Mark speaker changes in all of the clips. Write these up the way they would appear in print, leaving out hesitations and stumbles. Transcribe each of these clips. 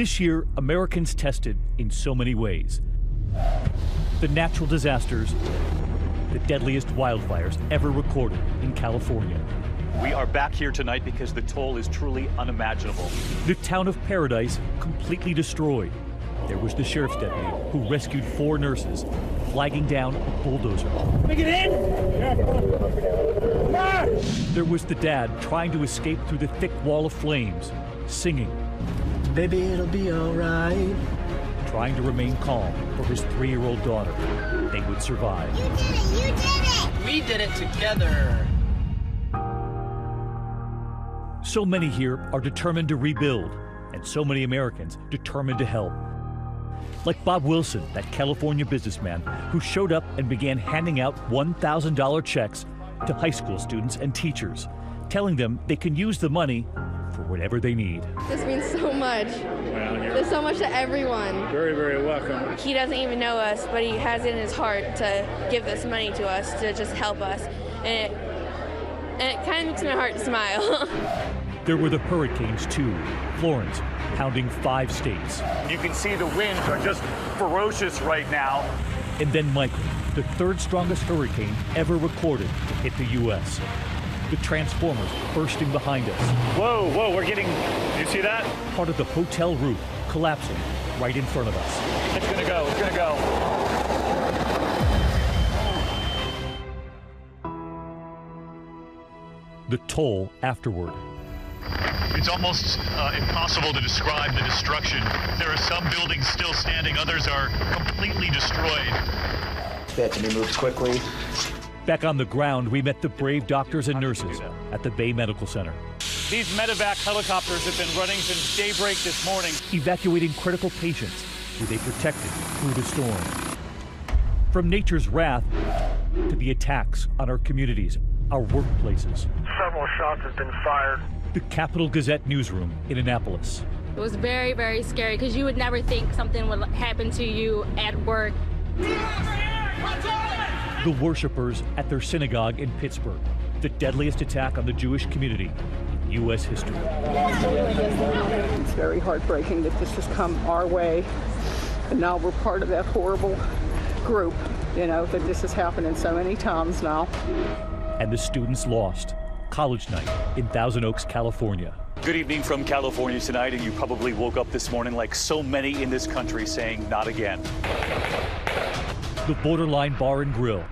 Speaker 1: This year, Americans tested in so many ways. The natural disasters, the deadliest wildfires ever recorded in California.
Speaker 2: We are back here tonight because the toll is truly unimaginable.
Speaker 1: The town of Paradise completely destroyed. There was the sheriff's deputy who rescued 4 nurses, flagging down a bulldozer.
Speaker 3: Make it in!
Speaker 1: There was the dad trying to escape through the thick wall of flames, singing.
Speaker 3: Baby, it'll be all right.
Speaker 1: Trying to remain calm for his 3-year-old daughter. They would survive.
Speaker 4: You did it! You did it!
Speaker 3: We did it together.
Speaker 1: So many here are determined to rebuild, and so many Americans determined to help. Like Bob Wilson, that California businessman who showed up and began handing out $1,000 checks to high school students and teachers, telling them they can use the money for whatever they need.
Speaker 5: This means so much.
Speaker 6: Well, you're
Speaker 5: There's so much to everyone.
Speaker 6: very, very welcome.
Speaker 5: He doesn't even know us, but he has it in his heart to give this money to us, to just help us. And it kind of makes my heart smile.
Speaker 1: There were the hurricanes too. Florence pounding 5 states.
Speaker 2: You can see the winds are just ferocious right now.
Speaker 1: And then Michael, the 3rd strongest hurricane ever recorded to hit the U.S. The transformers bursting behind us.
Speaker 2: Whoa, whoa, we're getting, you see that?
Speaker 1: Part of the hotel roof collapsing right in front of us.
Speaker 2: It's gonna go, it's gonna go.
Speaker 1: The toll afterward.
Speaker 7: It's almost impossible to describe the destruction. There are some buildings still standing, others are completely destroyed.
Speaker 3: They had to be moved quickly.
Speaker 1: Back on the ground, we met the brave doctors and nurses at the Bay Medical Center.
Speaker 2: These medevac helicopters have been running since daybreak this morning.
Speaker 1: Evacuating critical patients who they protected through the storm. From nature's wrath to the attacks on our communities, our workplaces.
Speaker 8: Several shots have been fired.
Speaker 1: The Capital Gazette newsroom in Annapolis.
Speaker 9: It was very, very scary because you would never think something would happen to you at work.
Speaker 1: The worshipers at their synagogue in Pittsburgh. The deadliest attack on the Jewish community in U.S. history.
Speaker 10: It's very heartbreaking that this has come our way. And now we're part of that horrible group, you know, that this has happened so many times now.
Speaker 1: And the students lost. College night in Thousand Oaks, California.
Speaker 2: Good evening from California tonight, and you probably woke up this morning like so many in this country saying, not again.
Speaker 1: The Borderline Bar and Grill.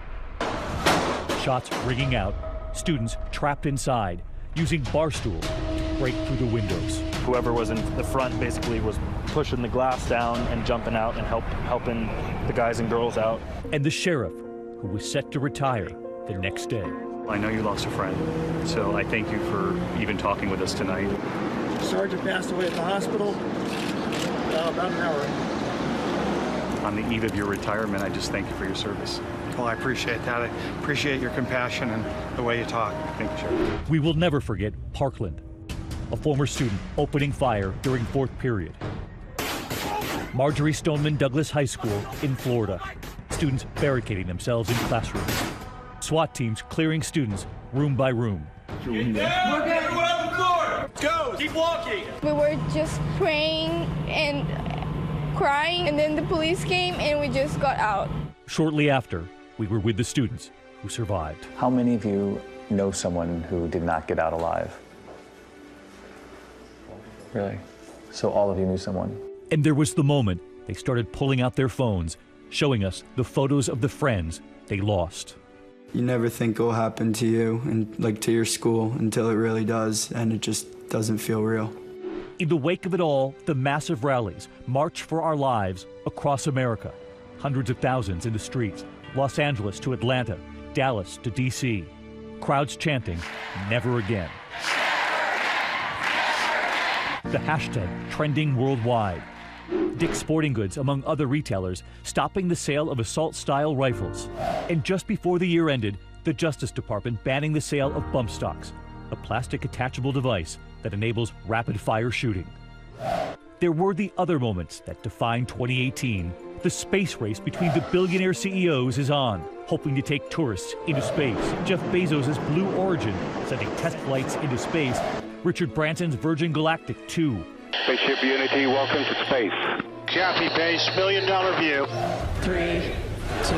Speaker 1: Shots ringing out, students trapped inside, using bar stools to break through the windows.
Speaker 11: Whoever was in the front basically was pushing the glass down and jumping out and helping the guys and girls out.
Speaker 1: And the sheriff, who was set to retire the next day.
Speaker 11: I know you lost a friend, so I thank you for even talking with us tonight.
Speaker 6: Sergeant passed away at the hospital about an hour.
Speaker 11: On the eve of your retirement, I just thank you for your service.
Speaker 8: Well, I appreciate that. I appreciate your compassion and the way you talk.
Speaker 11: Thank you, Sheriff.
Speaker 1: We will never forget Parkland, a former student opening fire during 4th period. Marjorie Stoneman Douglas High School in Florida. Students barricading themselves in classrooms. SWAT teams clearing students room by room.
Speaker 8: We're good. Everyone on the floor. Go. Keep walking.
Speaker 5: We were just praying and crying, and then the police came and we just got out.
Speaker 1: Shortly after, we were with the students who survived.
Speaker 12: How many of you know someone who did not get out alive? Really? So all of you knew someone?
Speaker 1: And there was the moment they started pulling out their phones, showing us the photos of the friends they lost.
Speaker 13: You never think it'll happen to you and like to your school until it really does, and it just doesn't feel real.
Speaker 1: In the wake of it all, the massive rallies, March for Our Lives, across America. Hundreds of thousands in the streets, Los Angeles to Atlanta, Dallas to D.C. Crowds chanting, never again. The hashtag trending worldwide. Dick's Sporting Goods, among other retailers, stopping the sale of assault-style rifles. And just before the year ended, the Justice Department banning the sale of bump stocks, a plastic attachable device that enables rapid-fire shooting. There were the other moments that defined 2018. The space race between the billionaire CEOs is on, hoping to take tourists into space. Jeff Bezos' Blue Origin, sending test flights into space. Richard Branson's Virgin Galactic 2.
Speaker 14: Spaceship Unity, welcome to space.
Speaker 15: Copy, base. $1 million view.
Speaker 10: 3, 2,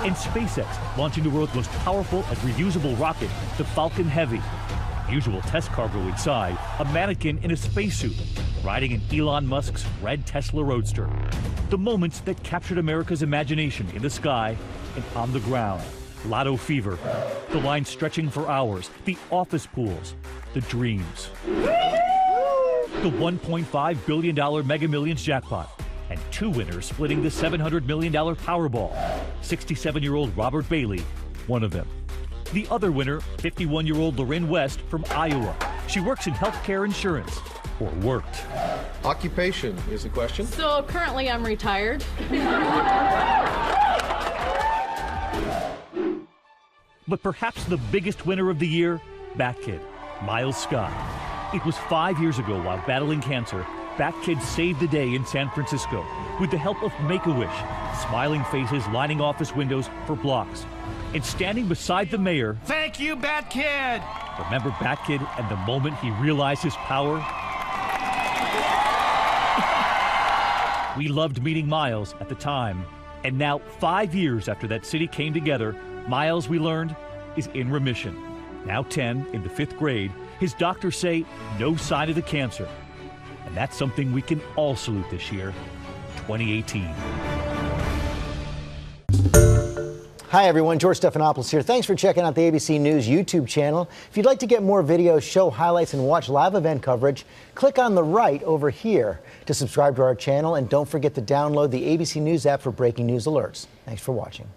Speaker 1: And SpaceX launching the world's most powerful and reusable rocket, the Falcon Heavy. Usual test cargo inside, a mannequin in a spacesuit, riding in Elon Musk's red Tesla Roadster. The moments that captured America's imagination in the sky and on the ground. Lotto fever, the line stretching for hours, the office pools, the dreams. The $1.5 billion Mega Millions jackpot, and 2 winners splitting the $700 million Powerball. 67-year-old Robert Bailey, one of them. The other winner, 51-year-old Loren West from Iowa. She works in healthcare insurance, or worked.
Speaker 16: Occupation is the question.
Speaker 9: So currently I'm retired.
Speaker 1: But perhaps the biggest winner of the year, Bat-Kid, Miles Scott. It was 5 years ago while battling cancer, Bat-Kid saved the day in San Francisco with the help of Make-A-Wish, smiling faces lining office windows for blocks. And standing beside the mayor.
Speaker 15: Thank you, Bat-Kid!
Speaker 1: Remember Bat-Kid and the moment he realized his power? We loved meeting Miles at the time. And now, 5 years after that city came together, Miles, we learned, is in remission. Now 10, in the 5th grade, his doctors say no sign of the cancer. And that's something we can all salute this year, 2018.
Speaker 17: Hi everyone, George Stephanopoulos here. Thanks for checking out the ABC News YouTube channel. If you'd like to get more videos, show highlights, and watch live event coverage, click on the right over here to subscribe to our channel, and don't forget to download the ABC News app for breaking news alerts. Thanks for watching.